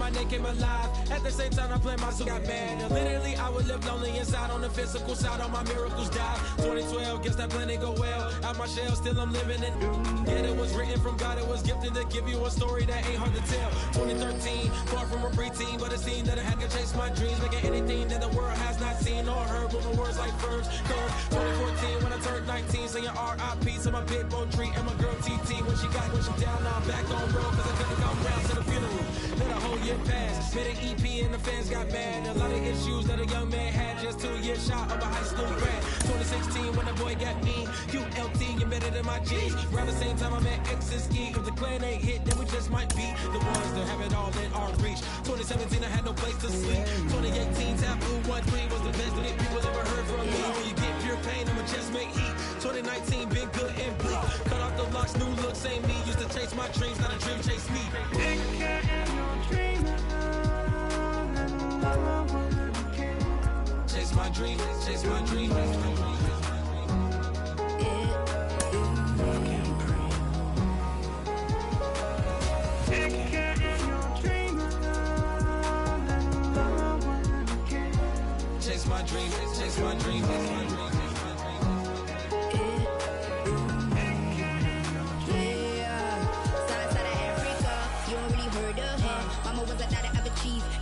my name came alive. At the same time, I played myself, got mad. And literally, I would live lonely inside. On the physical side, all my miracles died. 2012, guess that plan didn't go well. Out my shell, still I'm living in. Yeah, it was written from God, it was gifted to give you a story that ain't hard to tell. 2013, far from a preteen, but it seemed that I had to chase my dreams, making anything that the world has not seen or heard. Moving words like verbs. 2014, when I turned 19, saying R.I.P. to my big boy tree and my girl TT. When she down, now I'm back on road, cause I couldn't come round to the funeral. Let a whole year pass, made an EP and the fans got mad. A lot of issues that a young man had, just 2 years shy of a high school grad. 2016, when the boy got me, QLT embedded in my jeans. Around the same time I met X and Ski. If the clan ain't hit, then we just might be the ones that have it all in our reach. 2017, I had no place to sleep. 2018, Taboo 1-3 was the best that people ever heard from me. When you get pure pain, I'ma just make heat. 2019, been good and bleak. Cut off the locks, new looks, ain't me. Used to chase my dreams, not a dream chase me. Chase my dream, chase my dream. Chase my dream, chase my dream, chase my dream.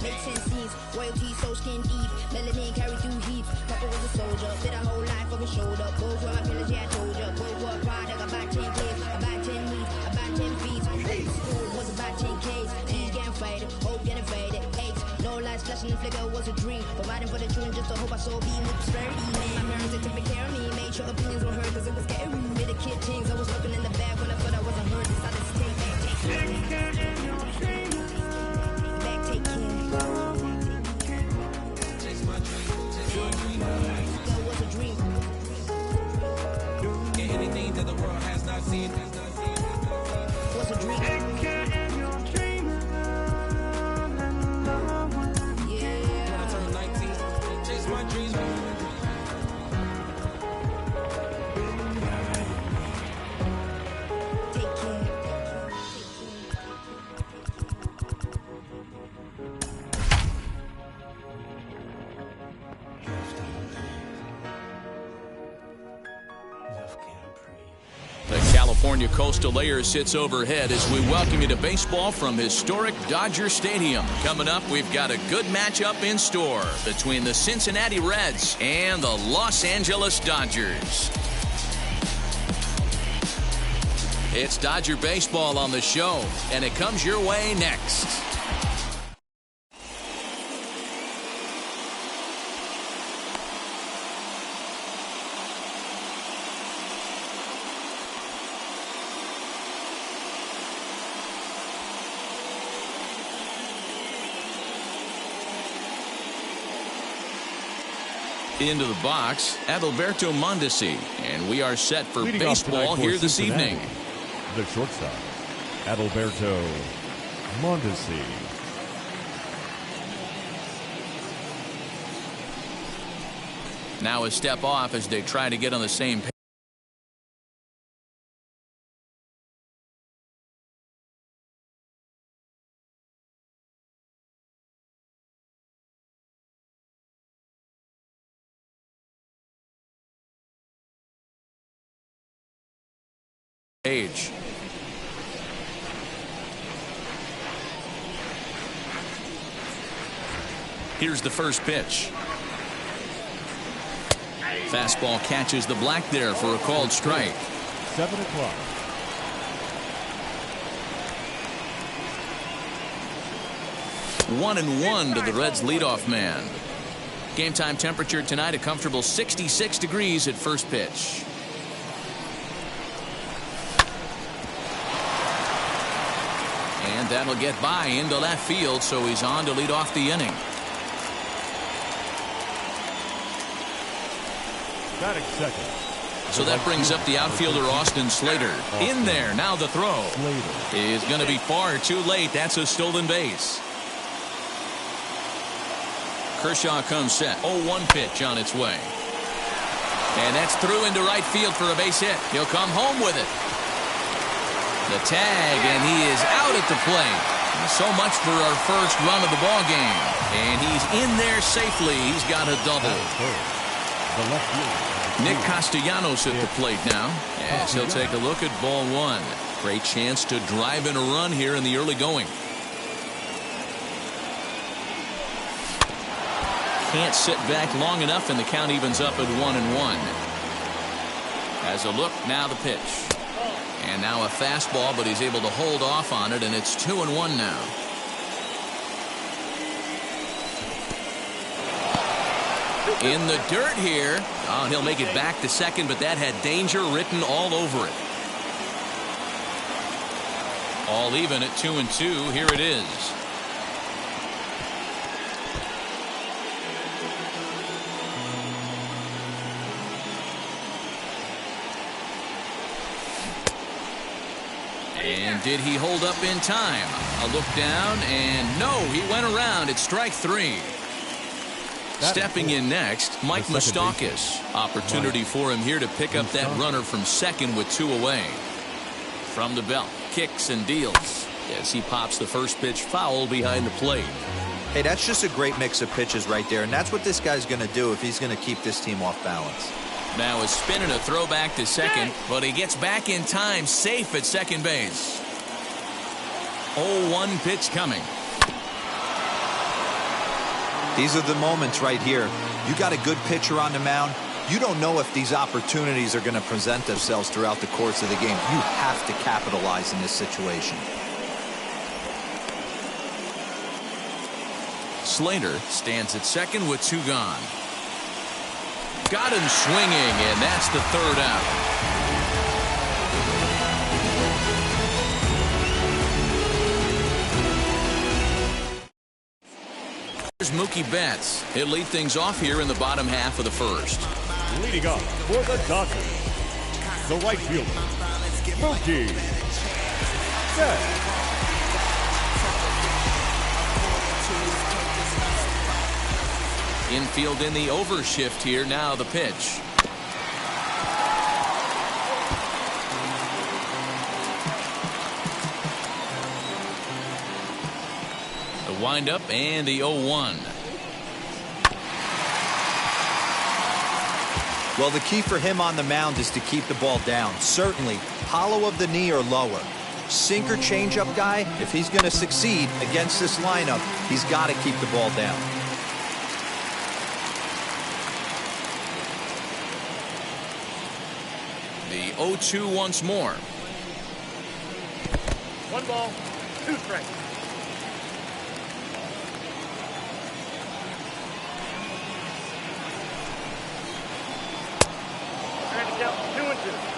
Make 10 scenes, royalty so skin deep, melanin carry through heat. Papa was a soldier, fit a whole life on his shoulder. Both were my pillars, yeah I told ya. Both were product, about 10 Ks, about 10 weeks, about 10 feet. School was about 10 Ks, T's getting faded, hope getting faded. 8, no lights flashing the flicker was a dream. Providing for the children just to hope I saw being with prosperity. Man, my parents they took care of me, made sure opinions were heard cause it was scary. With the kid things, I was looking in the back when I thought I wasn't heard. Decided to take care. Anything that the world has not seen. What's a dream? Yeah. When I turned 19, chase my dreams. Take care. The California Coastal Layer sits overhead as we welcome you to baseball from historic Dodger Stadium. Coming up, we've got a good matchup in store between the Cincinnati Reds and the Los Angeles Dodgers. It's Dodger baseball on the show, and it comes your way next. Into the box, Adalberto Mondesi, and we are set for Leading baseball here this Cincinnati, evening. The shortstop, Adalberto Mondesi. Now a step off as they try to get on the same page. Here's the first pitch. Fastball catches the black there for a called strike. 7 o'clock. One and one to the Reds leadoff man. Game time temperature tonight a comfortable 66 degrees at first pitch. And that'll get by into left field, so he's on to lead off the inning. Batting second. So that brings up the outfielder Austin Slater. In there, now the throw is going to be far too late. That's a stolen base. Kershaw comes set. 0-1 pitch on its way. And that's through into right field for a base hit. He'll come home with it. The tag, and he is out at the plate. So much for our first run of the ball game. And he's in there safely. He's got a double. The left fielder, Nick Castellanos at the plate now, as he'll take a look at ball one. Great chance to drive in a run here in the early going. Can't sit back long enough, and the count evens up at 1-1. As a look, now the pitch. And now a fastball, but he's able to hold off on it, and it's 2-1 now. In the dirt here. Oh, and he'll make it back to second, but that had danger written all over it. All even at 2-2. Here it is. And did he hold up in time? A look down, and no, he went around. It's strike three. Stepping in next, Mike Moustakas. Opportunity for him here to pick up that runner from second with 2 away. From the belt, kicks and deals as he pops the first pitch foul behind the plate. Hey, that's just a great mix of pitches right there, and that's what this guy's going to do if he's going to keep this team off balance. Now a spin and a throw back to second, but he gets back in time, safe at second base. 0-1 pitch coming. These are the moments right here. You got a good pitcher on the mound. You don't know if these opportunities are going to present themselves throughout the course of the game. You have to capitalize in this situation. Slater stands at second with 2 gone. Got him swinging, and that's the third out. Here's Mookie Betts. He'll lead things off here in the bottom half of the first. leading off for the Dodgers, the right fielder, Mookie Betts. Infield in the overshift here. Now the pitch. The windup and the 0-1. Well, the key for him on the mound is to keep the ball down. Certainly, hollow of the knee or lower. Sinker changeup guy, if he's going to succeed against this lineup, he's got to keep the ball down. The 0-2 once more. 1 ball, 2 strikes. Trying to count 2-2.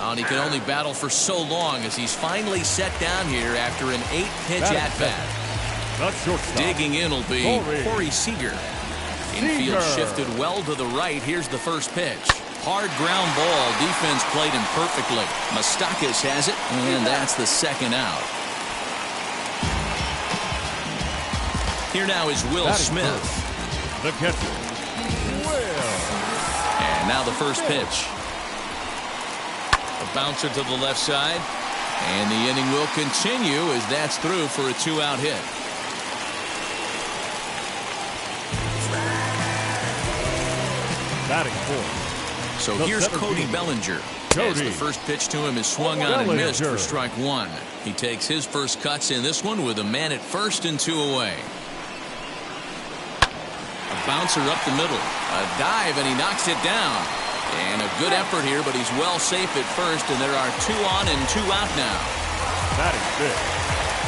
And he can only battle for so long as he's finally set down here after an 8-pitch at-bat. Digging in will be Corey Seager. Infield shifted well to the right. Here's the first pitch. Hard ground ball. Defense played him perfectly. Moustakas has it, and that's the second out. Here now is Will Smith. The catcher, Will. And now the first pitch. A bouncer to the left side, and the inning will continue as that's through for a 2-out hit. Batting fourth. So here's Cody Bellinger. As the first pitch to him is swung on and missed for strike one. He takes his first cuts in this one with a man at first and 2 away. A bouncer up the middle. A dive, and he knocks it down. And a good effort here, but he's well safe at first, and there are 2 on and 2 out now. That is big.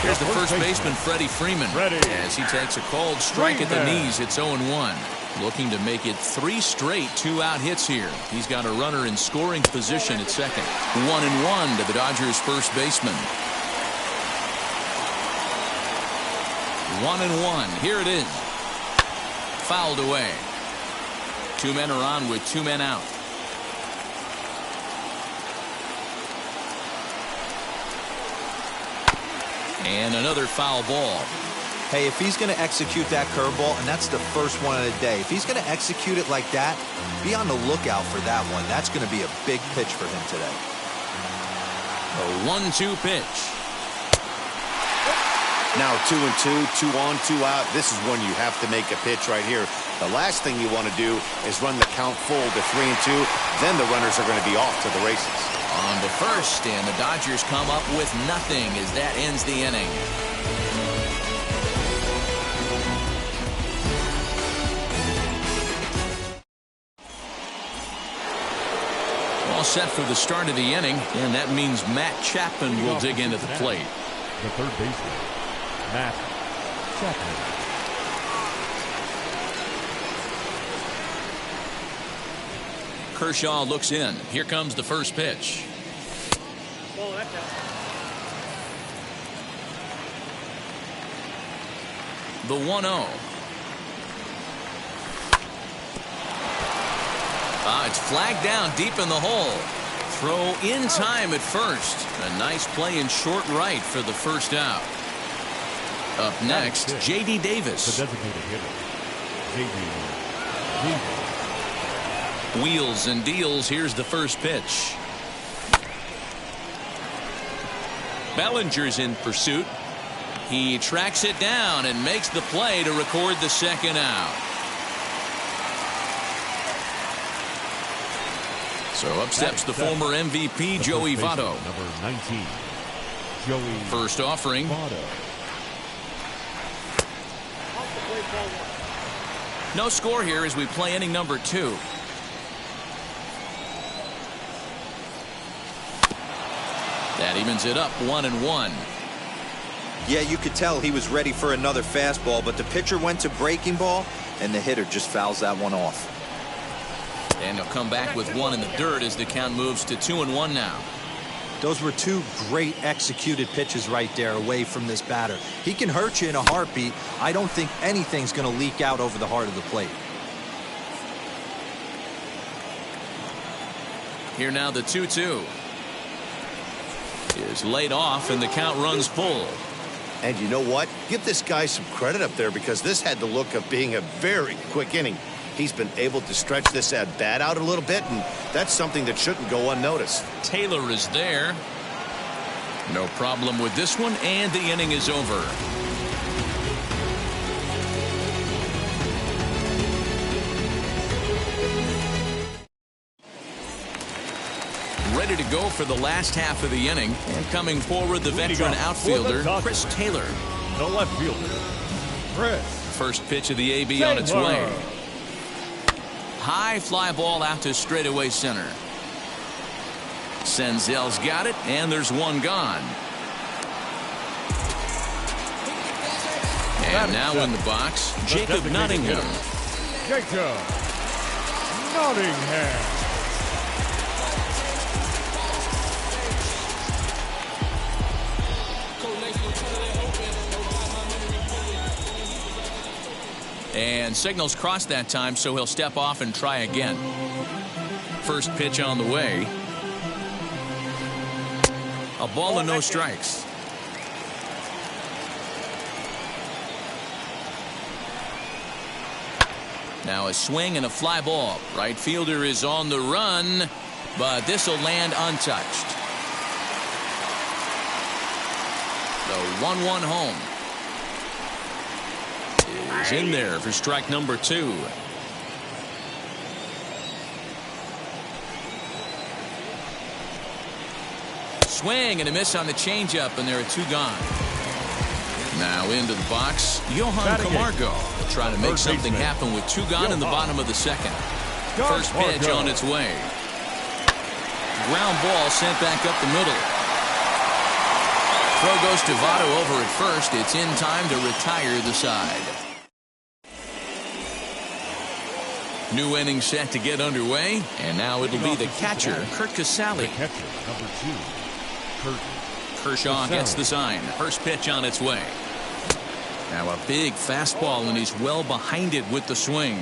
Here's the first baseman, Freddie Freeman. As he takes a cold strike at the knees, it's 0-1. Looking to make it 3 straight 2-out hits here. He's got a runner in scoring position at second. 1-1 to the Dodgers' first baseman. 1-1. Here it is. Fouled away. 2 men are on with 2 men out. And another foul ball. Hey, if he's going to execute that curveball, and that's the first one of the day, if he's going to execute it like that, be on the lookout for that one. That's going to be a big pitch for him today. A 1-2 pitch. Now 2-2, 2 on, 2 out. This is when you have to make a pitch right here. The last thing you want to do is run the count full to 3-2. Then the runners are going to be off to the races. On to first, and the Dodgers come up with nothing as that ends the inning. All set for the start of the inning, and that means Matt Chapman will dig into the plate. The third baseman, Matt Chapman. Kershaw looks in. Here comes the first pitch. The 1-0. It's flagged down deep in the hole. Throw in time at first. A nice play in short right for the first out. Up next, J.D. Davis. The designated hitter, J.D. Davis. Wheels and deals. Here's the first pitch. Bellinger's in pursuit. He tracks it down and makes the play to record the second out. So up steps the former MVP, Joey Votto. Number 19, Joey First offering. Votto. No score here as we play inning number 2. That evens it up 1-1. Yeah, you could tell he was ready for another fastball, but the pitcher went to breaking ball, and the hitter just fouls that one off. And he'll come back with one in the dirt as the count moves to 2-1 now. Those were 2 great executed pitches right there away from this batter. He can hurt you in a heartbeat. I don't think anything's going to leak out over the heart of the plate. Here now the 2-2. Is laid off and the count runs full. And you know what? Give this guy some credit up there because this had the look of being a very quick inning. He's been able to stretch this at bat out a little bit, and that's something that shouldn't go unnoticed. Taylor is there. No problem with this one, and the inning is over. Ready to go for the last half of the inning, and coming forward the veteran outfielder Chris Taylor. The left fielder, Chris. First pitch of the AB on its way. High fly ball out to straightaway center. Senzel's got it, and there's one gone. And now in the box, Jacob Nottingham. Jacob Nottingham. And signals crossed that time, so he'll step off and try again. First pitch on the way. A ball and no strikes. Now a swing and a fly ball. Right fielder is on the run, but this will land untouched. The 1-1 home is in there for strike number 2. Swing and a miss on the changeup, and there are 2 gone. Now into the box, Johan Camargo trying to make something happen with 2 gone in the bottom of the second. First pitch on its way. Ground ball sent back up the middle. Throw goes to Votto over at first. It's in time to retire the side. New inning set to get underway, and now it'll be the catcher, Kurt Casale. Catcher, number 2, Kurt Kershaw gets the sign. First pitch on its way. Now a big fastball, and he's well behind it with the swing.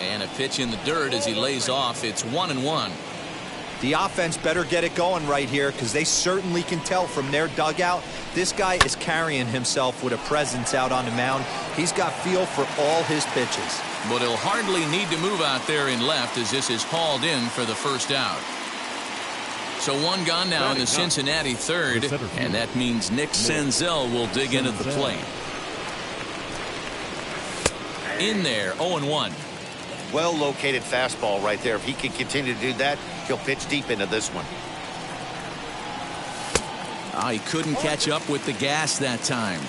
And a pitch in the dirt as he lays off. It's 1-1. The offense better get it going right here, because they certainly can tell from their dugout this guy is carrying himself with a presence out on the mound. He's got feel for all his pitches. But he'll hardly need to move out there in left, as this is hauled in for the first out. So one gone now in the Cincinnati third, and that means Nick Senzel will dig into the plate. In there, 0-1. Well-located fastball right there. If he can continue to do that, he'll pitch deep into this one. He couldn't catch up with the gas that time.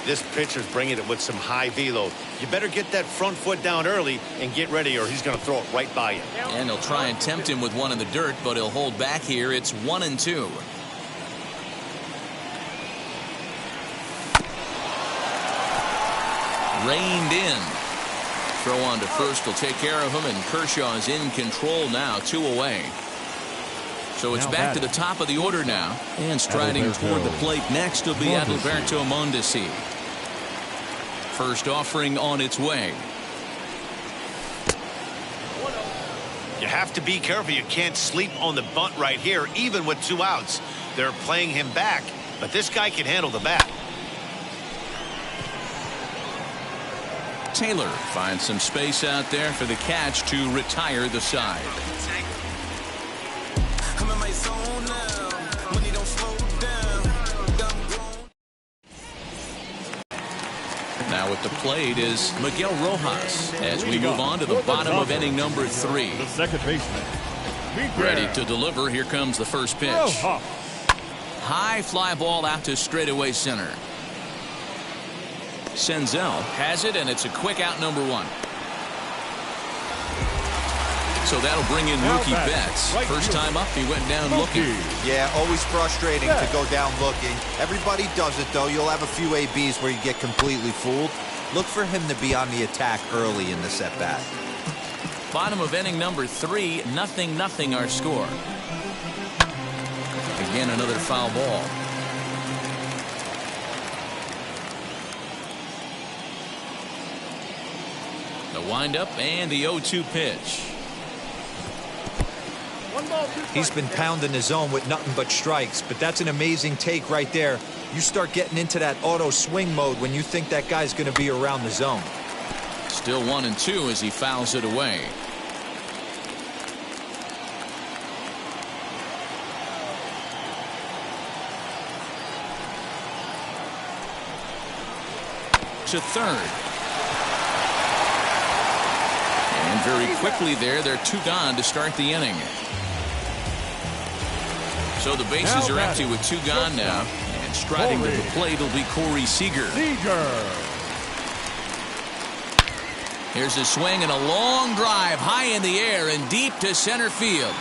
This pitcher's bringing it with some high velo. You better get that front foot down early and get ready, or he's going to throw it right by you. And he'll try and tempt him with one in the dirt, but he'll hold back here. It's 1-2. Reined in. Throw on to first will take care of him, and Kershaw is in control now, 2 away. So it's back to the top of the order now, and striding toward the plate next will be Adalberto Mondesi. First offering on its way. You have to be careful. You can't sleep on the bunt right here, even with 2 outs. They're playing him back, but this guy can handle the bat. Taylor finds some space out there for the catch to retire the side. Now at the plate is Miguel Rojas as we move on to the bottom of inning number 3. The second baseman. Ready to deliver. Here comes the first pitch. High fly ball out to straightaway center. Senzel has it, and it's a quick out, number 1. So that'll bring in Mookie Betts. First time up, he went down looking. Yeah, always frustrating to go down looking. Everybody does it, though. You'll have a few ABs where you get completely fooled. Look for him to be on the attack early in the at-bat. Bottom of inning number 3, 0-0 our score. Again, another foul ball. The windup and the 0-2 pitch. He's been pounding the zone with nothing but strikes, but that's an amazing take right there. You start getting into that auto swing mode when you think that guy's going to be around the zone. Still 1-2 as he fouls it away. To third. And very quickly they're 2 gone to start the inning. So the bases are empty with 2 gone now. And striding to the plate will be Corey Seager. Here's a swing and a long drive high in the air and deep to center field.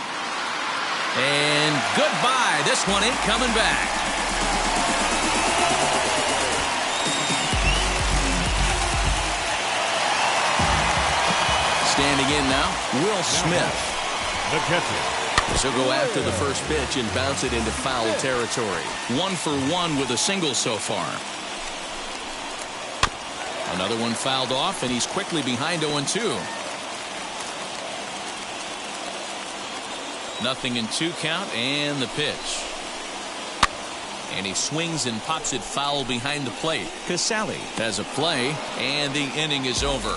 And goodbye. This one ain't coming back. Standing in now, Will Smith. The catcher. So go after the first pitch and bounce it into foul territory. 1 for 1 with a single so far. Another one fouled off, and he's quickly behind 0-2. 0-2 count, and the pitch. And he swings and pops it foul behind the plate. Casale has a play, and the inning is over.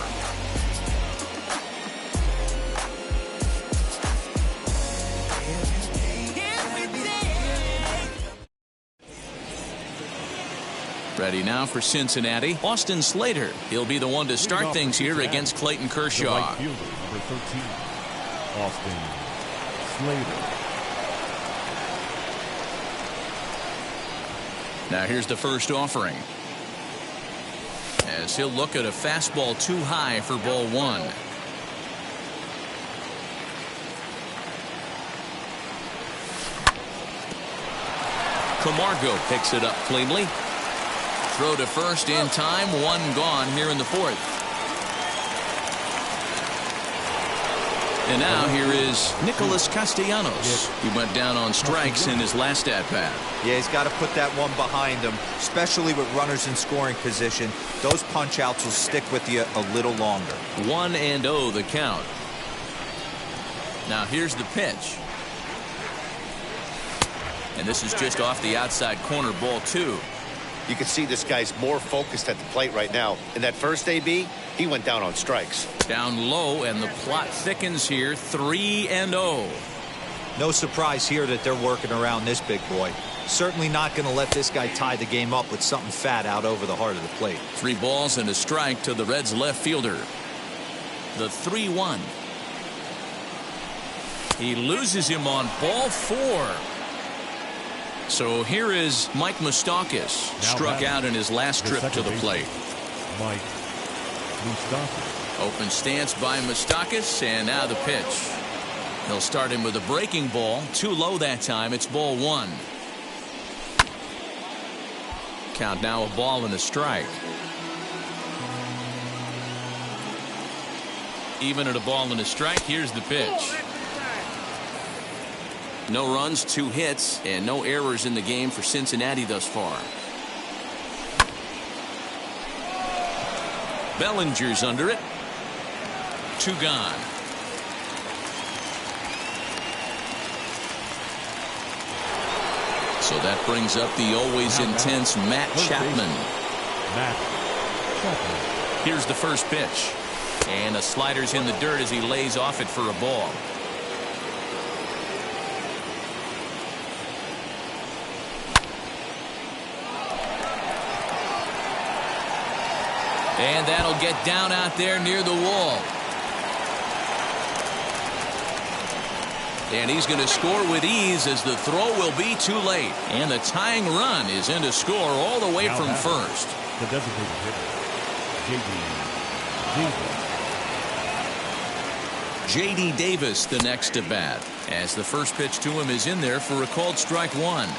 Ready now for Cincinnati, Austin Slater. He'll be the one to start things here against Clayton Kershaw. Right fielder, number 13, Austin Slater. Now here's the first offering. As he'll look at a fastball too high for ball 1. Camargo picks it up cleanly. Throw to first in time. 1 gone here in the 4th. And now here is Nicholas Castellanos. He went down on strikes in his last at-bat. Yeah, he's got to put that one behind him, especially with runners in scoring position. Those punch-outs will stick with you a little longer. 1-0 the count. Now here's the pitch. And this is just off the outside corner, ball 2. You can see this guy's more focused at the plate right now. In that first AB, he went down on strikes. Down low, and the plot thickens here. 3-0. No surprise here that they're working around this big boy. Certainly not going to let this guy tie the game up with something fat out over the heart of the plate. 3 balls and a strike to the Reds left fielder. The 3-1. He loses him on ball 4. So here is Mike Moustakas, struck out in his last trip to the plate. Mike Moustakas. Open stance by Moustakas, and now the pitch. He'll start him with a breaking ball. Too low that time. It's ball 1. Count now a ball and a strike. Even at a ball and a strike, here's the pitch. No runs, 2 hits, and no errors in the game for Cincinnati thus far. Bellinger's under it. 2 gone. So that brings up the always intense Matt Chapman. Here's the first pitch. And a slider's in the dirt as he lays off it for a ball. And that'll get down out there near the wall. And he's going to score with ease as the throw will be too late. And the tying run is in to score all the way from first. The designated hitter, J.D. Davis the next to bat, as the first pitch to him is in there for a called strike 1.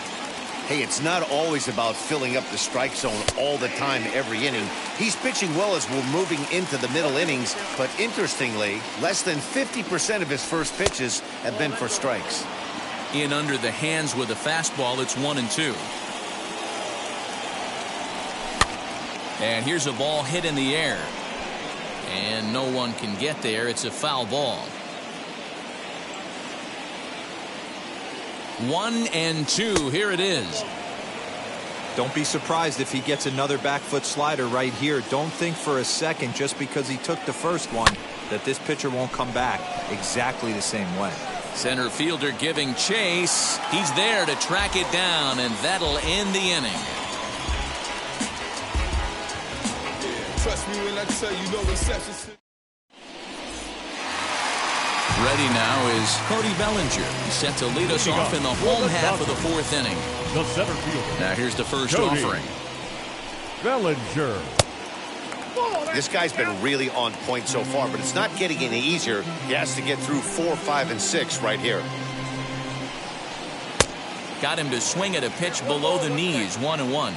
Hey, it's not always about filling up the strike zone all the time every inning. He's pitching well as we're moving into the middle innings, but interestingly, less than 50% of his first pitches have been for strikes. In under the hands with a fastball, it's 1-2. And here's a ball hit in the air. And no one can get there. It's a foul ball. 1-2. Here it is. Don't be surprised if he gets another back foot slider right here. Don't think for a second, just because he took the first one, that this pitcher won't come back exactly the same way. Center fielder giving chase. He's there to track it down, and that'll end the inning. Trust me when I tell you no exceptions. Ready now is Cody Bellinger. He's set to lead us off in the home half of the 4th inning. the center fielder. Now here's the first Cody offering. Bellinger. This guy's been really on point so far, but it's not getting any easier. He has to get through 4, 5, and 6 right here. Got him to swing at a pitch below the knees, 1-1.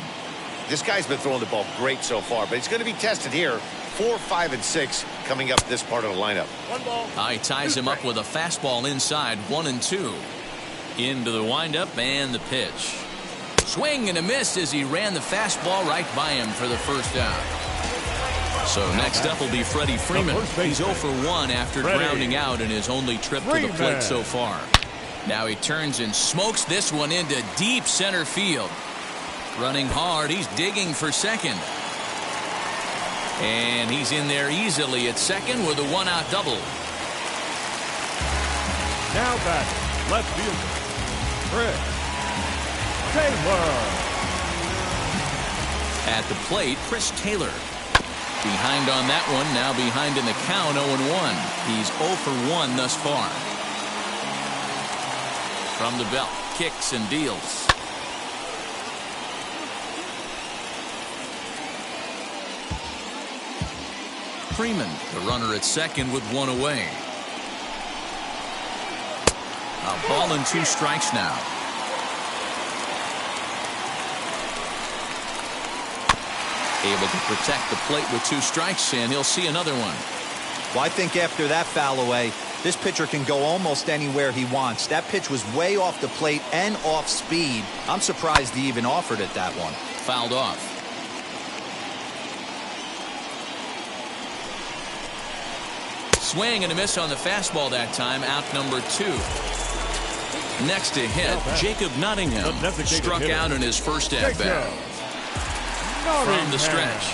This guy's been throwing the ball great so far, but he's going to be tested here. 4, 5, and 6 coming up this part of the lineup. He ties him up with a fastball inside, 1-2. Into the windup and the pitch. Swing and a miss as he ran the fastball right by him for the first out. So next up will be Freddie Freeman. He's 0 for 1 after grounding out in his only trip to the plate so far. Now he turns and smokes this one into deep center field. Running hard, he's digging for second. And he's in there easily at second with a one-out double. Now back, left fielder, Chris Taylor. At the plate, Chris Taylor. Behind on that one, now behind in the count, 0-1. He's 0 for 1 thus far. From the belt, kicks and deals. Freeman, the runner at second with one away. A ball and 2 strikes now. Able to protect the plate with 2 strikes, and he'll see another one. Well, I think after that foul away, This pitcher can go almost anywhere he wants. That pitch was way off the plate and off speed. I'm surprised he even offered it that one. Fouled off. Swing and a miss on the fastball that time. Out number 2. Next to hit, Jacob Nottingham struck out in his first at-bat. From the stretch.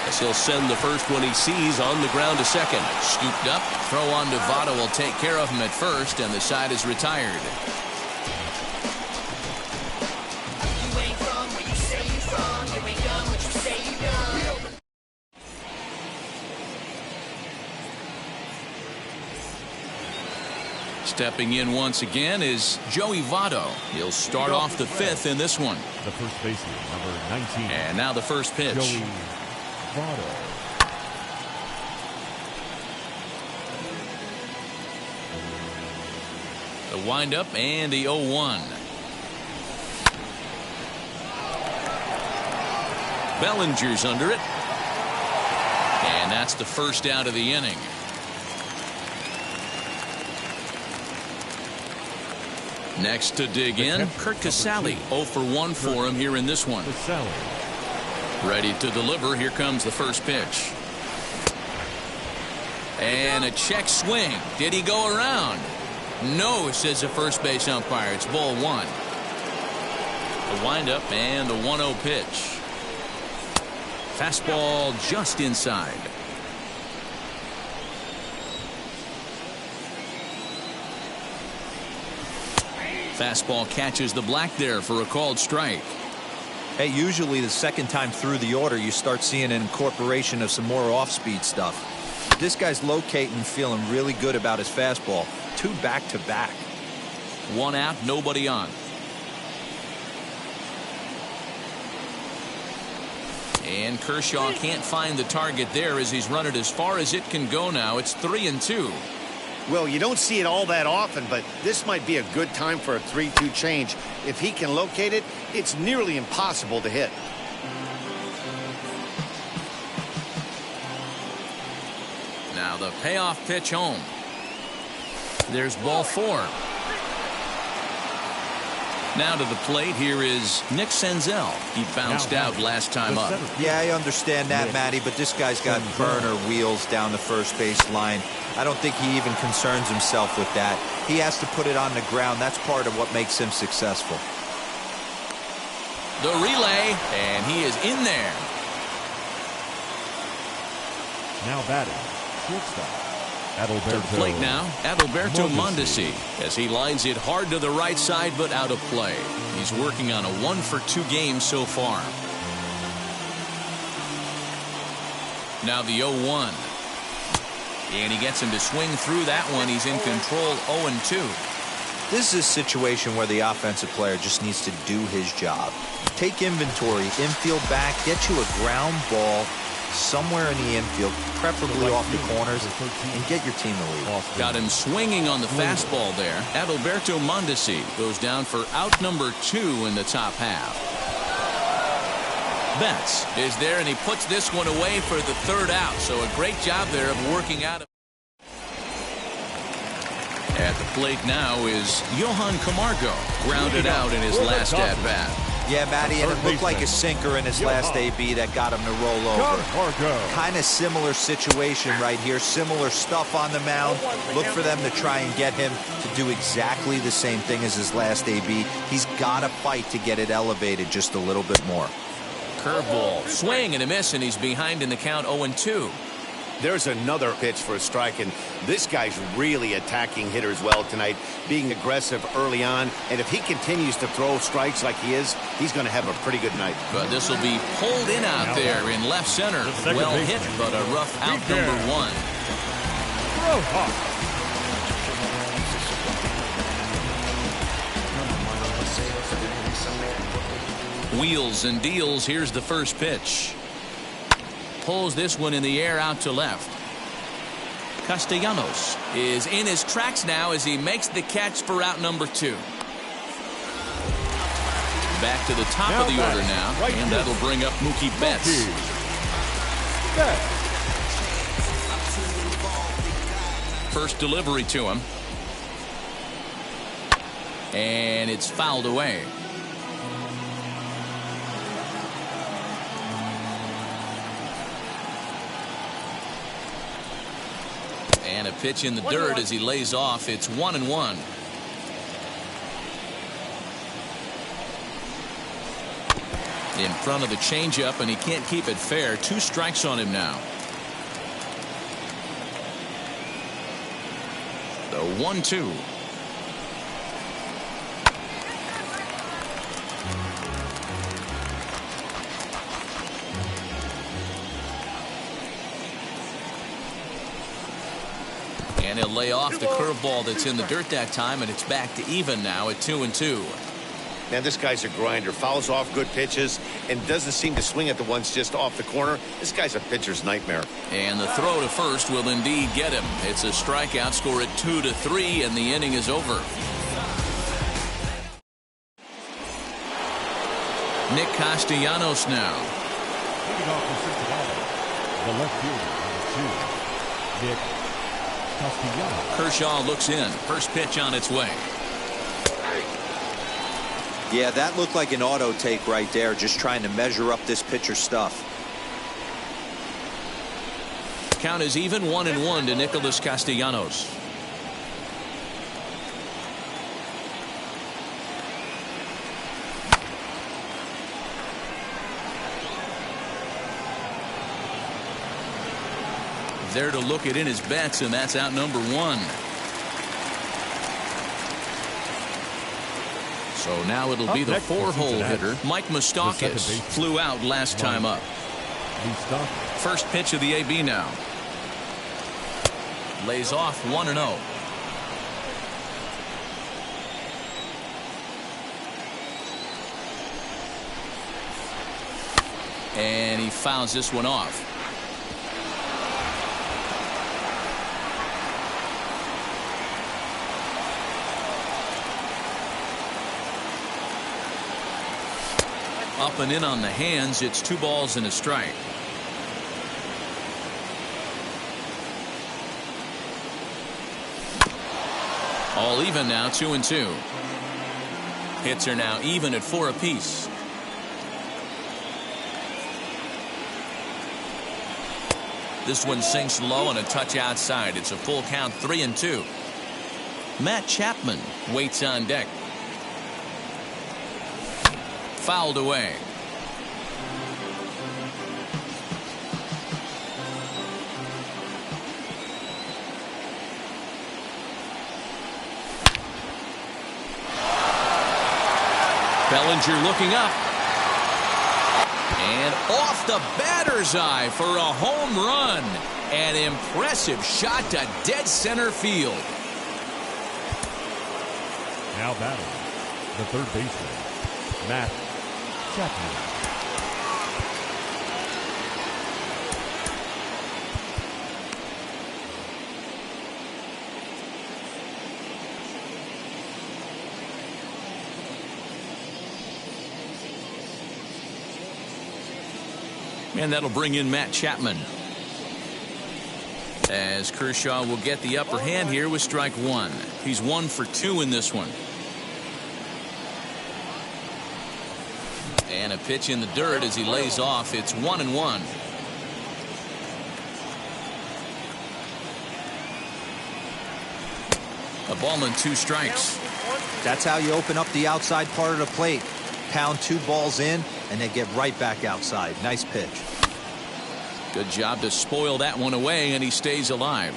As he'll send the first one he sees on the ground to second. Scooped up. Throw on to Votto will take care of him at first, and the side is retired. Stepping in once again is Joey Votto. He'll start off the 5th in this one. The first baseman, number 19. And now the first pitch. Joey Votto. The windup and the 0-1. Bellinger's under it. And that's the first out of the inning. Next to dig in, Kurt Casale. 0 for 1 for him here in this one. Ready to deliver. Here comes the first pitch. And a check swing. Did he go around? No, says the first base umpire. It's ball 1. The windup and the 1-0 pitch. Fastball just inside. Fastball catches the black there for a called strike. Hey, usually the second time through the order you start seeing an incorporation of some more off-speed stuff. But this guy's locating and feeling really good about his fastball. 2 back-to-back. 1 out, nobody on. And Kershaw can't find the target there as he's run it as far as it can go now. It's 3-2. Well, you don't see it all that often, but this might be a good time for a 3-2 change. If he can locate it, it's nearly impossible to hit. Now the payoff pitch home. There's ball 4. Now to the plate, here is Nick Senzel. He bounced out last time up. Yeah, I understand that, Matty, but this guy's got burner wheels down the first base line. I don't think he even concerns himself with that. He has to put it on the ground. That's part of what makes him successful. The relay, and he is in there. Now batting, shortstop. To the plate now, Adalberto Mondesi, as he lines it hard to the right side, but out of play. He's working on a 1-for-2 game so far. Now the 0-1. And he gets him to swing through that one. He's in control, 0-2. This is a situation where the offensive player just needs to do his job. Take inventory, infield back, get you a ground ball somewhere in the infield, preferably off the corners, and get your team the lead. Got him swinging on the fastball there. Adalberto Mondesi goes down for out number 2 in the top half. Betts is there, and he puts this one away for the 3rd out. So a great job there of working out. At the plate now is Johan Camargo, grounded out in his last at-bat. Yeah, Matty, and it looked like a sinker in his last AB that got him to roll over. Kind of similar situation right here. Similar stuff on the mound. Look for them to try and get him to do exactly the same thing as his last AB. He's got to fight to get it elevated just a little bit more. Curveball, swing and a miss, and he's behind in the count 0-2. There's another pitch for a strike, and this guy's really attacking hitters well tonight, being aggressive early on, and if he continues to throw strikes like he is, he's going to have a pretty good night. But this will be pulled in out there in left center. Well hit, but a rough out number 1. Wheels and deals. Here's the first pitch. Pulls this one in the air out to left. Castellanos is in his tracks now as he makes the catch for out number 2. Back to the top of the order now, and that'll bring up Mookie Betts. First delivery to him. And it's fouled away. And a pitch in the dirt as he lays off. It's 1-1. In front of the changeup, and he can't keep it fair. 2 strikes on him now. The 1-2. And he'll lay off the curveball that's in the dirt that time, and it's back to even now at 2-2. Man, this guy's a grinder. Fouls off good pitches and doesn't seem to swing at the ones just off the corner. This guy's a pitcher's nightmare. And the throw to first will indeed get him. It's a strikeout, score at 2-3, and the inning is over. Nick Castellanos now. Leading off for Cincinnati, the left fielder, Nick Castellanos. Kershaw looks in. First pitch on its way. Yeah, that looked like an auto take right there, just trying to measure up this pitcher's stuff. Count is even, 1-1 to Nicholas Castellanos. There to look it in his bets, and that's out number 1. So now it'll be the 4-hole hitter. Mike Moustakas flew out last time up. First pitch of the AB now. Lays off 1-0. And he fouls this one off. Up and in on the hands. It's 2 balls and a strike. All even now, 2-2. Hits are now even at 4 apiece. This one sinks low and a touch outside. It's a full count, 3-2. Matt Chapman waits on deck. Fouled away. Bellinger looking up. And off the batter's eye for a home run. An impressive shot to dead center field. Now batting, the third baseman, Matt Chapman. And that'll bring in Matt Chapman. As Kershaw will get the upper hand here with strike 1. He's 1 for 2 in this one. And a pitch in the dirt as he lays off. It's 1-1. A ball and 2 strikes. That's how you open up the outside part of the plate. Pound 2 balls in, and they get right back outside. Nice pitch. Good job to spoil that one away, and he stays alive.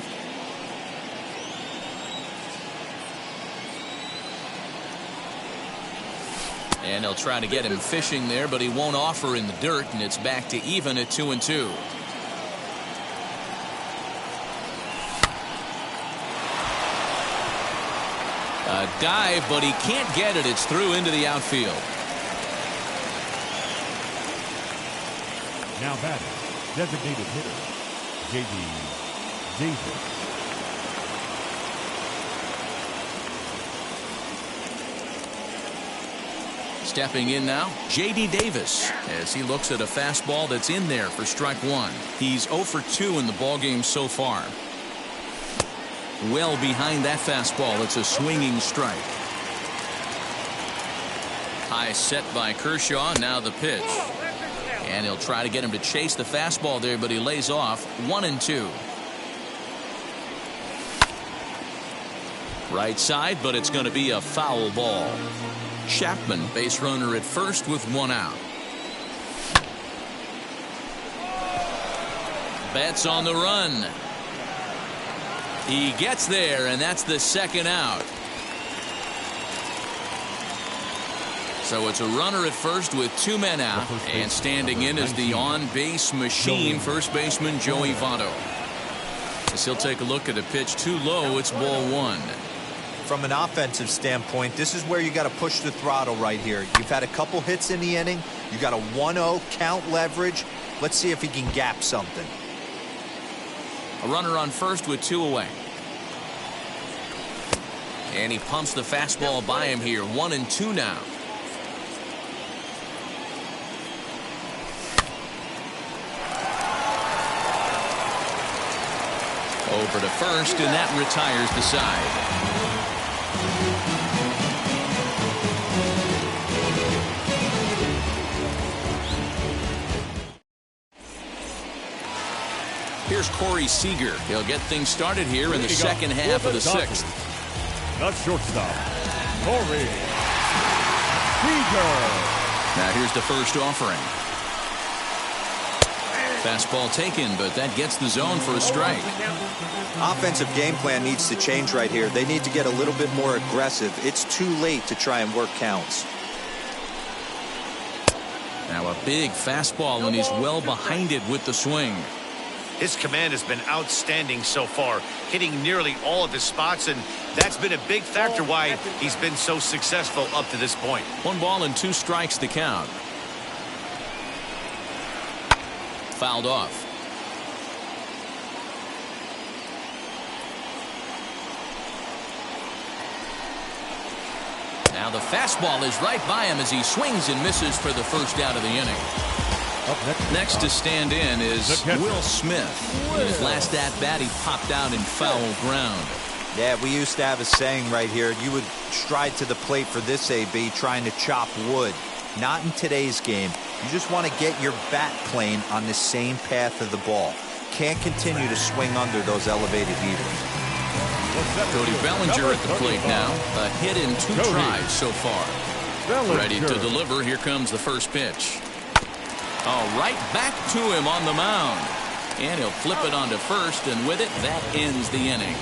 And they'll try to get him fishing there, but he won't offer in the dirt, and it's back to even at 2-2. A dive, but he can't get it. It's through into the outfield. Now batting, designated hitter, J.D. Davis. Stepping in now, J.D. Davis, as he looks at a fastball that's in there for strike 1. He's 0 for 2 in the ballgame so far. well behind that fastball. It's a swinging strike. High set by Kershaw. Now the pitch. And he'll try to get him to chase the fastball there, but he lays off. 1-2. Right side, but it's going to be a foul ball. Chapman, base runner at first with 1 out. Betts on the run. He gets there, and that's the 2nd out. So it's a runner at first with 2 men out, and standing in is the on-base machine, first baseman Joey Votto. As he'll take a look at a pitch too low, it's ball 1. From an offensive standpoint, this is where you got to push the throttle right here. You've had a couple hits in the inning. You got a 1-0 count leverage. Let's see if he can gap something. A runner on first with 2 away. And he pumps the fastball by him here. 1-2 now. Over to first, and that retires the side. Here's Corey Seager. He'll get things started here in the second half of the 6th. The shortstop, Corey Seager. Now here's the first offering. Fastball taken, but that gets the zone for a strike. Offensive game plan needs to change right here. They need to get a little bit more aggressive. It's too late to try and work counts. Now a big fastball, and he's well behind it with the swing. His command has been outstanding so far, hitting nearly all of his spots, and that's been a big factor why he's been so successful up to this point. 1 ball and 2 strikes to count. Fouled off. Now the fastball is right by him as he swings and misses for the first out of the inning. Next to stand in is Will Smith. In his last at-bat, he popped out in foul ground. Yeah, we used to have a saying right here. You would stride to the plate for this AB, trying to chop wood. Not in today's game. You just want to get your bat plane on the same path of the ball. Can't continue to swing under those elevated heaters. Cody Bellinger at the plate now. A hit in 2 tries so far. Ready to deliver. Here comes the first pitch. Oh, right back to him on the mound. And he'll flip it onto first, and with it, that ends the inning.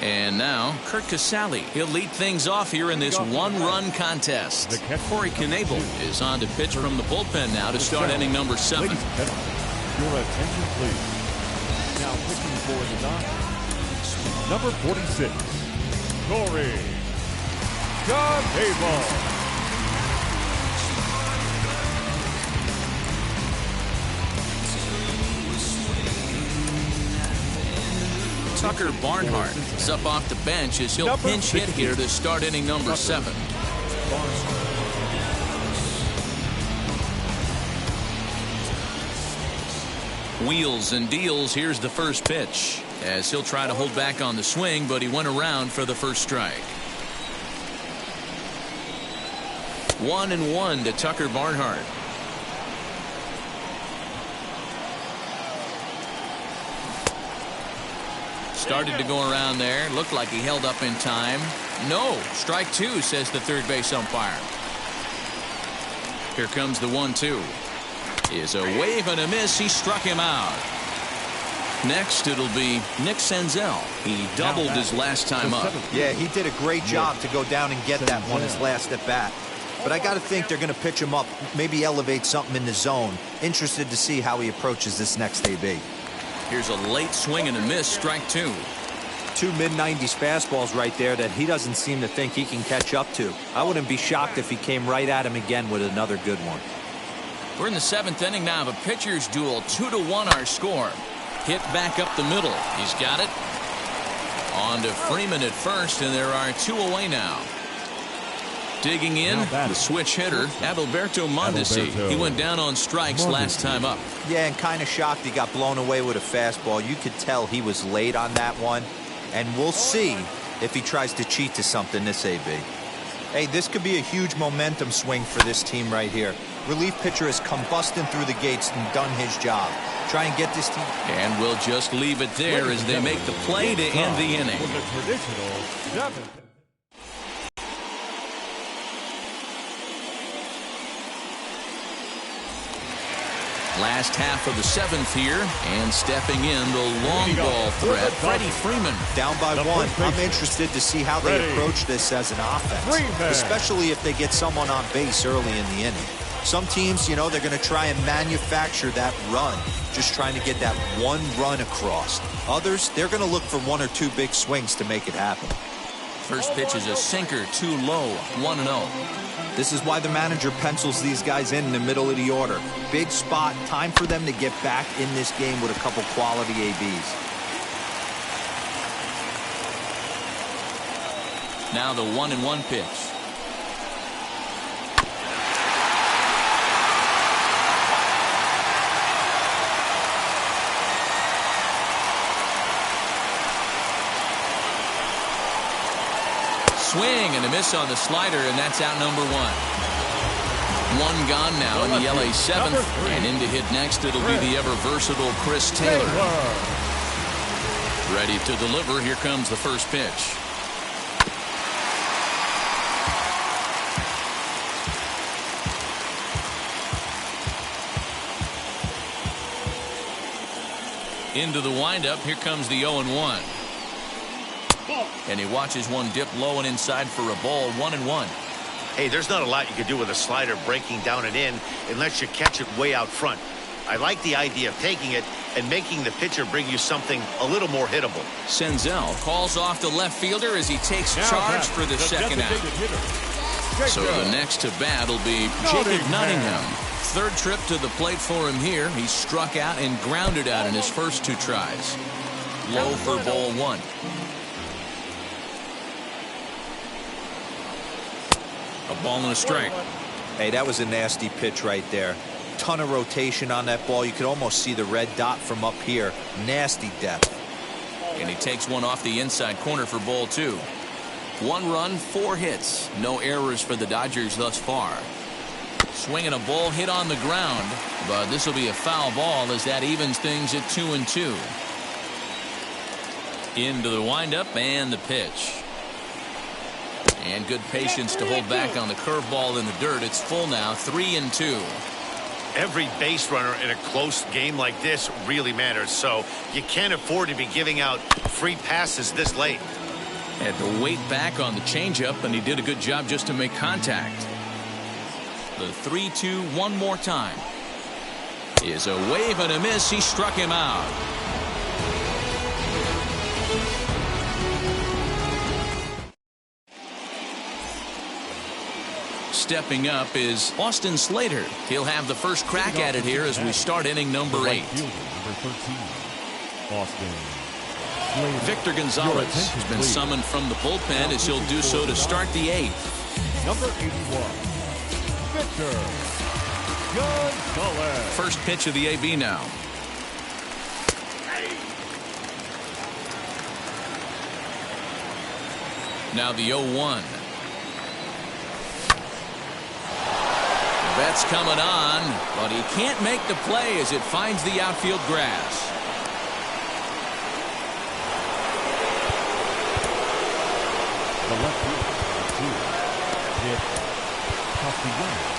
And now, Kurt Casale. He'll lead things off here in this 1-run contest. Corey Knebel is on to pitch from the bullpen now to start inning number 7. Your attention, please. Now pitching for the Dodgers, number 46, Corey Knebel. Tucker Barnhart is up off the bench as he'll pinch hit here to start inning number 7. Wheels and deals. Here's the first pitch as he'll try to hold back on the swing, but he went around for the first strike. 1-1 to Tucker Barnhart. Started to go around there. Looked like he held up in time. No. Strike 2, says the third base umpire. Here comes the 1-2. Is a wave and a miss. He struck him out. Next, it'll be Nick Senzel. He doubled his last time up. Yeah, he did a great job to go down and get that one his last at bat. But I got to think they're going to pitch him up, maybe elevate something in the zone. Interested to see how he approaches this next AB. Here's a late swing and a miss, strike 2. 2 mid-90s fastballs right there that he doesn't seem to think he can catch up to. I wouldn't be shocked if he came right at him again with another good one. We're in the 7th inning now of a pitcher's duel. 2-1 our score. Hit back up the middle. He's got it. On to Freeman at first, and there are 2 away now. Digging in, the switch hitter, Adalberto Mondesi. He went down on strikes last time up. Yeah, and kind of shocked he got blown away with a fastball. You could tell he was late on that one. And we'll see if he tries to cheat to something this AB. Hey, this could be a huge momentum swing for this team right here. Relief pitcher has come busting through the gates and done his job. Try and get this team. And we'll just leave it there as they make the play to end the inning. For the traditional 7th. Last half of the 7th here, and stepping in the long ball threat, Freddie Freeman. Down by 1. I'm interested to see how they approach this as an offense, especially if they get someone on base early in the inning. Some teams, you know, they're going to try and manufacture that run, just trying to get that one run across. Others, they're going to look for 1 or 2 big swings to make it happen. First pitch is a sinker, too low, 1-0. This is why the manager pencils these guys in the middle of the order. Big spot, time for them to get back in this game with a couple quality ABs. Now the 1-1 pitch. Swing and a miss on the slider, and that's out number 1. 1 gone now in the LA 7th, and in to hit next it'll be the ever-versatile Chris Taylor. Ready to deliver. Here comes the first pitch. Into the windup. Here comes the 0-1. And he watches one dip low and inside for a ball. 1-1. Hey, there's not a lot you can do with a slider breaking down and in unless you catch it way out front. I like the idea of taking it and making the pitcher bring you something a little more hittable. Senzel calls off the left fielder as he takes charge for the second out. So the next to bat will be Jacob Nottingham. Third trip to the plate for him here. He struck out and grounded out in his first 2 tries. Low for ball 1. A ball and a strike. Hey, that was a nasty pitch right there. Ton of rotation on that ball. You could almost see the red dot from up here. Nasty depth. And he takes one off the inside corner for ball 2. 1 run, 4 hits. No errors for the Dodgers thus far. Swinging a ball hit on the ground, but this will be a foul ball as that evens things at 2-2. Into the windup and the pitch. And good patience to hold back on the curveball in the dirt. It's full now, 3-2. Every base runner in a close game like this really matters, so you can't afford to be giving out free passes this late. Had to wait back on the changeup, and he did a good job just to make contact. The 3-2 one more time. Is a wave and a miss. He struck him out. Stepping up is Austin Slater. He'll have the first crack at it here as we start inning number 8. Victor Gonzalez has been summoned from the bullpen as he'll do so to start the 8th. Number 81, Victor Gonzalez. First pitch of the AB now. Now the 0-1. Bet's coming on, but he can't make the play as it finds the outfield grass. The left fielder, hit Castellanos.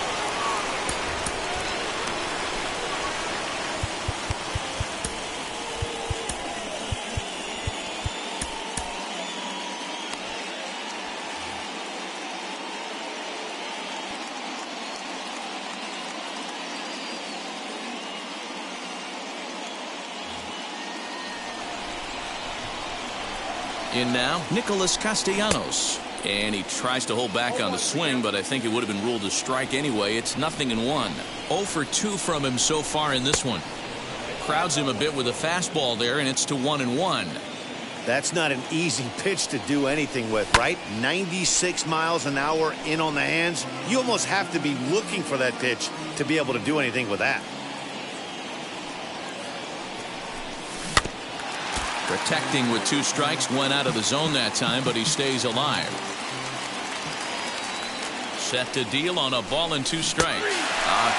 In now, Nicholas Castellanos. And he tries to hold back on the swing, but I think it would have been ruled a strike anyway. It's 0-1. 0 for 2 from him so far in this one. Crowds him a bit with a fastball there, and it's to 1-1. That's not an easy pitch to do anything with, right? 96 miles an hour in on the hands. You almost have to be looking for that pitch to be able to do anything with that. Protecting with 2 strikes, went out of the zone that time, but he stays alive. Set to deal on a ball and 2 strikes.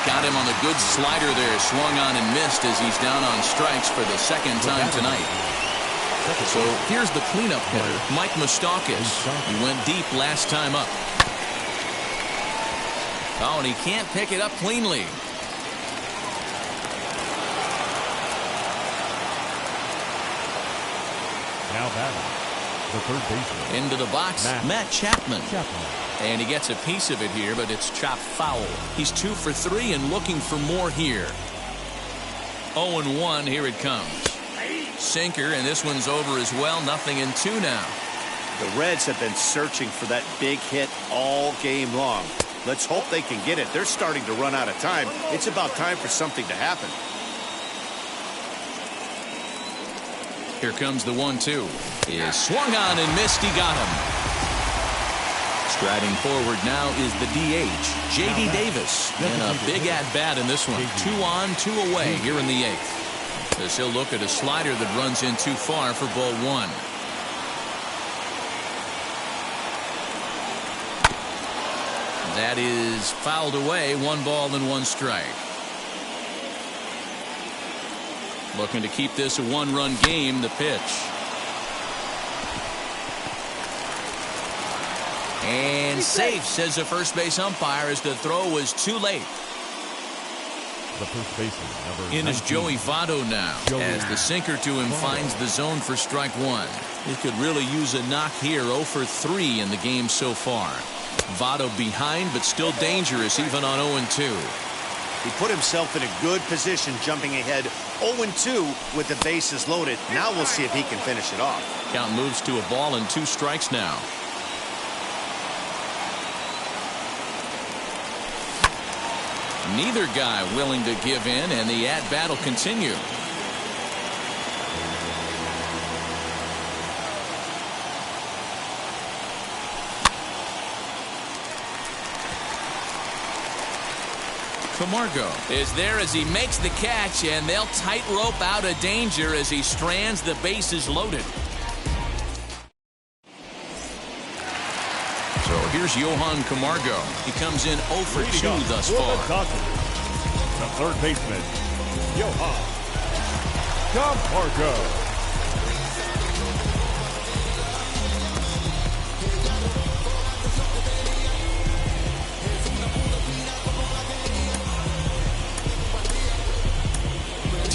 Got him on a good slider there. Swung on and missed as he's down on strikes for the 2nd time tonight. So here's the cleanup hitter, Mike Moustakas. He went deep last time up. Oh, and he can't pick it up cleanly. Now batting, the third baseman. Into the box, Matt Chapman. And he gets a piece of it here, but it's chopped foul. He's 2 for 3 and looking for more here. 0-1, here it comes. Sinker, and this one's over as well. 0-2 now. The Reds have been searching for that big hit all game long. Let's hope they can get it. They're starting to run out of time. It's about time for something to happen. Here comes the 1-2. Is swung on and missed. He got him. Striding forward now is the DH, J.D. Davis. And a big at-bat in this one. 2 on, 2 away here in the 8th. As he'll look at a slider that runs in too far for ball 1. That is fouled away. 1 ball and 1 strike. Looking to keep this a 1-run game. The pitch. And safe, says the first base umpire, as the throw was too late. The first baseman, number In is Joey Votto now, as the sinker to him finds the zone for strike 1. He could really use a knock here. 0 for 3 in the game so far. Votto behind, but still dangerous even on 0-2. He put himself in a good position jumping ahead 0-2 with the bases loaded. Now we'll see if he can finish it off. Count moves to a ball and 2 strikes now. Neither guy willing to give in, and the at-bat will continue. Camargo is there as he makes the catch, and they'll tightrope out of danger as he strands the bases loaded. So here's Johan Camargo. He comes in 0 for 2 thus far. The third baseman, Johan Camargo.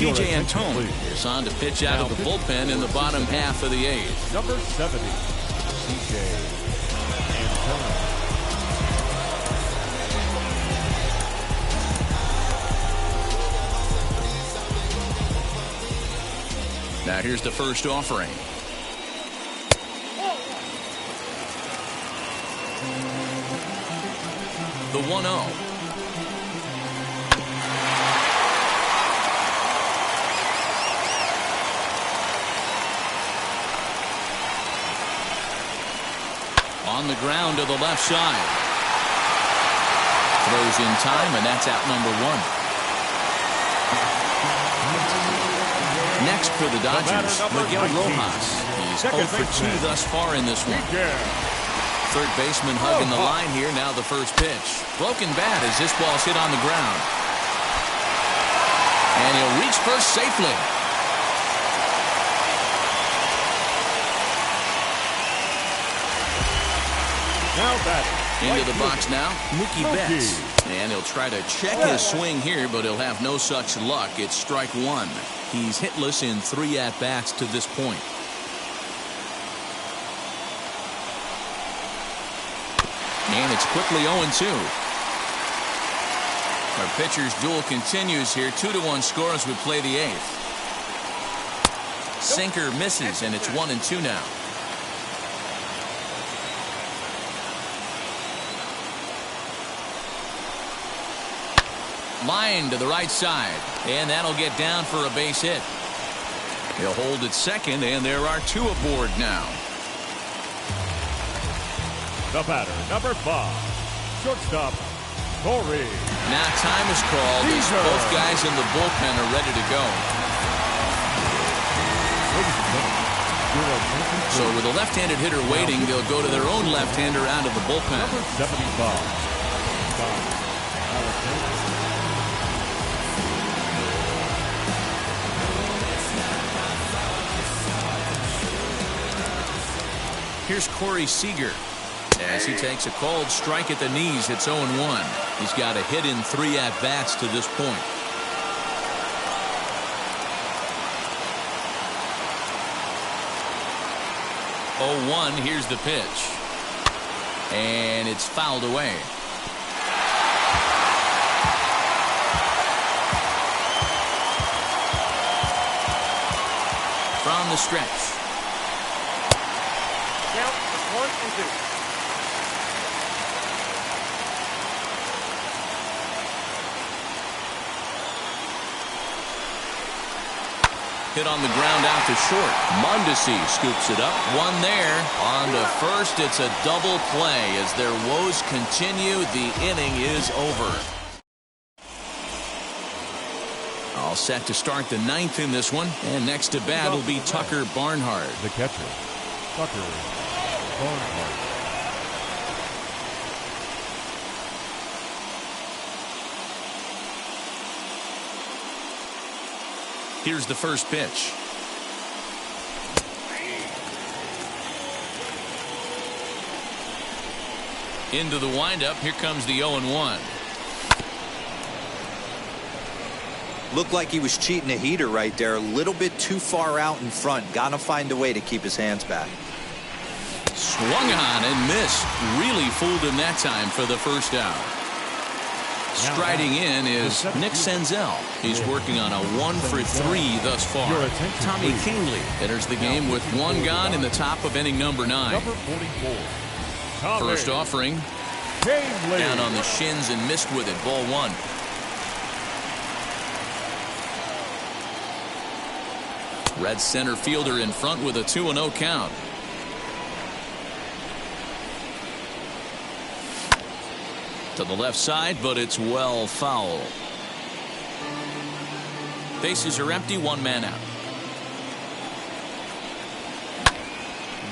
TJ Antone is on to pitch out of the bullpen in the bottom half of the 8th. Number 70, TJ Antone. Now here's the first offering. The 1-0. On the ground to the left side. Throws in time, and that's out number 1. Next for the Dodgers, Miguel Rojas. He's 0 for 2 thus far in this one. Third baseman hugging the line here. Now the first pitch. Broken bat as this ball's hit on the ground. And he'll reach first safely. Into the box now, Mookie Betts. And he'll try to check his swing here, but he'll have no such luck. It's strike 1. He's hitless in 3 at-bats to this point. And it's quickly 0-2. Our pitcher's duel continues here. 2-1 score as we play the 8th. Sinker misses, and it's 1-2 now. Line to the right side, and that'll get down for a base hit. He'll hold at second, and there are 2 aboard now. The batter, number 5, shortstop, Corey. Now time is called as both guys in the bullpen are ready to go. So with a left-handed hitter waiting, they'll go to their own left-hander out of the bullpen. Number 75. Here's Corey Seager. As he takes a called strike at the knees, it's 0-1. He's got a hit in 3 at-bats to this point. 0-1, here's the pitch. And it's fouled away. From the stretch. Count 1-2. Hit on the ground out to short. Mondesi scoops it up. 1 there. On to first. It's a double play. As their woes continue, the inning is over. All set to start the 9th in this one. And next to bat will be Tucker Barnhart. The catcher, Tucker Barnhart. Here's the first pitch. Into the windup. Here comes the 0-1. Looked like he was cheating a heater right there. A little bit too far out in front. Got to find a way to keep his hands back. Swung on and missed. Really fooled him that time for the first out. Striding in is Nick Senzel. He's working on a 1-for-3 thus far. Tommy Kingley enters the game with 1 gone in the top of inning number 9. Number 44. First offering. Down on the shins and missed with it. Ball 1. Red center fielder in front with a 2-0 count. To the left side, but it's well foul. Bases are empty, 1 man out.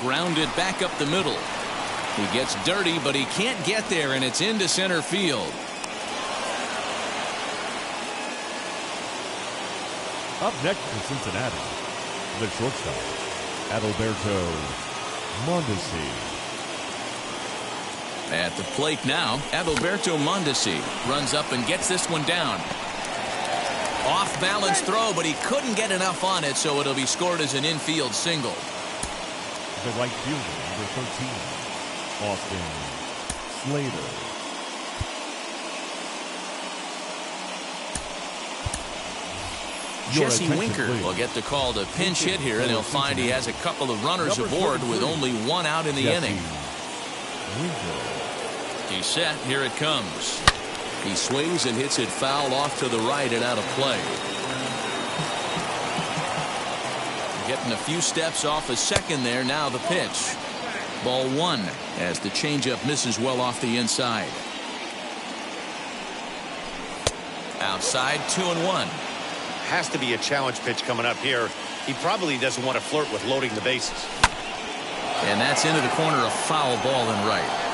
Grounded back up the middle. He gets dirty, but he can't get there, and it's into center field. Up next for Cincinnati, the shortstop, Adalberto Mondesi. At the plate now, Adalberto Mondesi runs up and gets this one down. Off balance throw, but he couldn't get enough on it, so it'll be scored as an infield single. The right fielder, number 13, Austin Slater. Jesse Winker will get the call to pinch hit here, and he'll find he has a couple of runners aboard with only 1 out in the inning. He's set. Here it comes. He swings and hits it foul off to the right and out of play. Getting a few steps off a second there. Now the pitch. Ball 1 as the changeup misses well off the inside. Outside, 2-1. Has to be a challenge pitch coming up here. He probably doesn't want to flirt with loading the bases. And that's into the corner, a foul ball and right.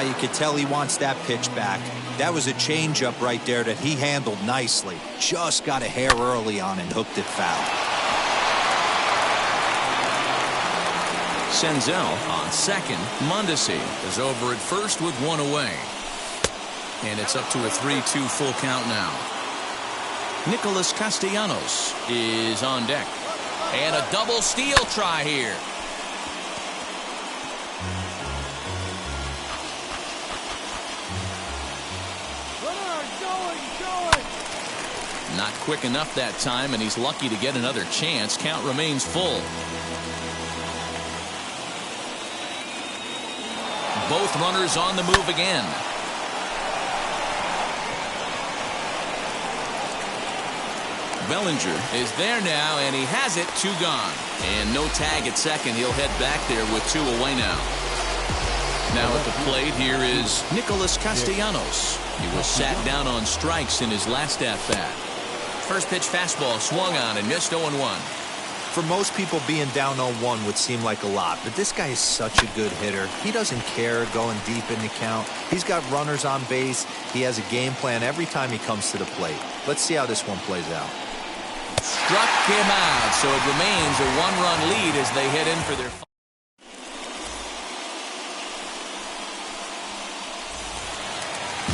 You could tell he wants that pitch back. That was a changeup right there that he handled nicely. Just got a hair early on and hooked it foul. Senzel on second. Mondesi is over at first with 1 away. And it's up to a 3-2 full count now. Nicholas Castellanos is on deck. And a double steal try here. Not quick enough that time, and he's lucky to get another chance. Count remains full. Both runners on the move again. Bellinger is there now, and he has it. 2 gone. And no tag at second. He'll head back there with 2 away now. Now at the plate, here is Nicholas Castellanos. He was sat down on strikes in his last at-bat. First pitch fastball swung on and missed 0-1. For most people, being down 0-1 would seem like a lot, but this guy is such a good hitter. He doesn't care going deep in the count. He's got runners on base. He has a game plan every time he comes to the plate. Let's see how this one plays out. Struck him out, so it remains a 1-run lead as they head in for their...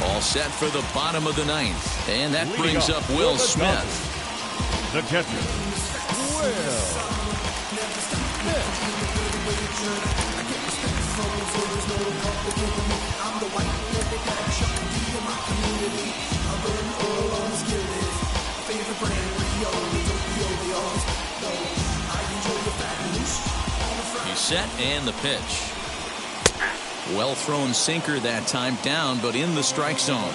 All set for the bottom of the 9th, and that brings up Will Smith. The catcher, Will He's set, and the pitch. Well thrown sinker that time, down but in the strike zone.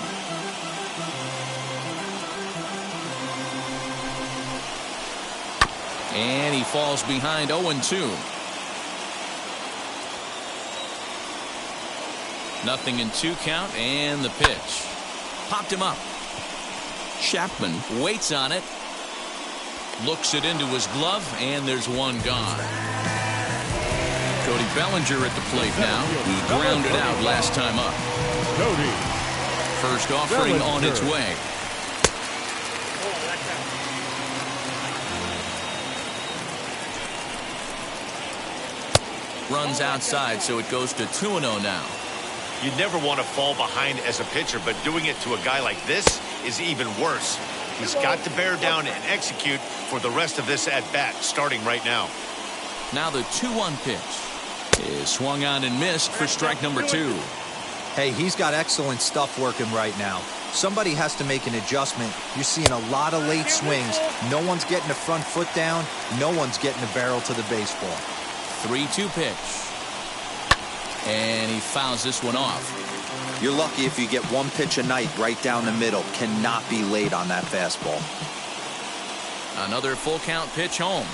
And he falls behind 0-2. Nothing in 2 count, and the pitch. Popped him up. Chapman waits on it. Looks it into his glove, and there's 1 gone. Cody Bellinger at the plate now. He grounded out last time up. Cody. First offering on its way. Runs outside, so it goes to 2-0 now. You never want to fall behind as a pitcher, but doing it to a guy like this is even worse. He's got to bear down and execute for the rest of this at-bat, starting right now. Now the 2-1 pitch is swung on and missed for strike number 2. Hey, he's got excellent stuff working right now. Somebody has to make an adjustment. You're seeing a lot of late swings. No one's getting the front foot down. No one's getting the barrel to the baseball. 3-2 pitch. And he fouls this one off. You're lucky if you get 1 pitch a night right down the middle. Cannot be late on that fastball. Another full count pitch home.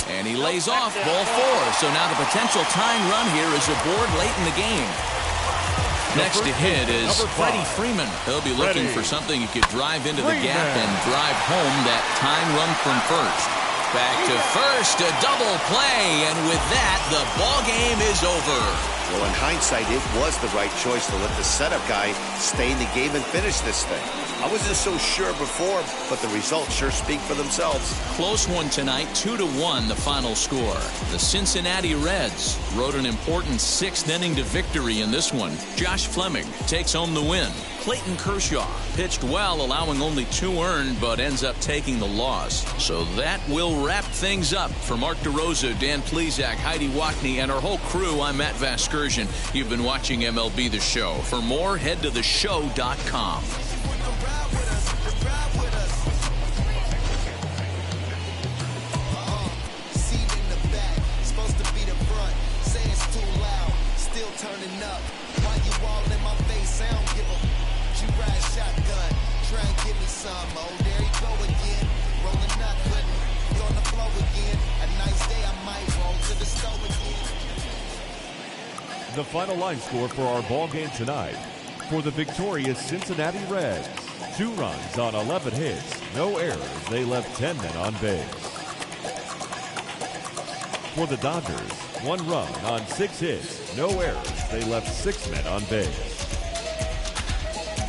And he lays off ball 4. So now the potential tying run here is aboard late in the game. Next to hit is Freddie Freeman. He'll be looking for something he could drive into the gap and drive home that tying run from first. Back to first, a double play, and with that, the ball game is over. Well, in hindsight, it was the right choice to let the setup guy stay in the game and finish this thing. I wasn't so sure before, but the results sure speak for themselves. Close one tonight, 2-1 the final score. The Cincinnati Reds rode an important 6th inning to victory in this one. Josh Fleming takes home the win. Clayton Kershaw pitched well, allowing only 2 earned, but ends up taking the loss. So that will wrap things up. For Mark DeRosa, Dan Plesac, Heidi Wackney, and our whole crew, I'm Matt Vasgersian. You've been watching MLB The Show. For more, head to theshow.com. Turning up, why you all in my face? I don't give a. You ride shotgun, try and give me some. Oh, there you go again, rolling up, couldn't. You on the floor again. A nice day, I might roll to the stove again. The final line score for our ball game tonight. For the victorious Cincinnati Reds, 2 runs on 11 hits, no errors. They left 10 men on base. For the Dodgers, 1 run on 6 hits, no errors. They left 6 men on base.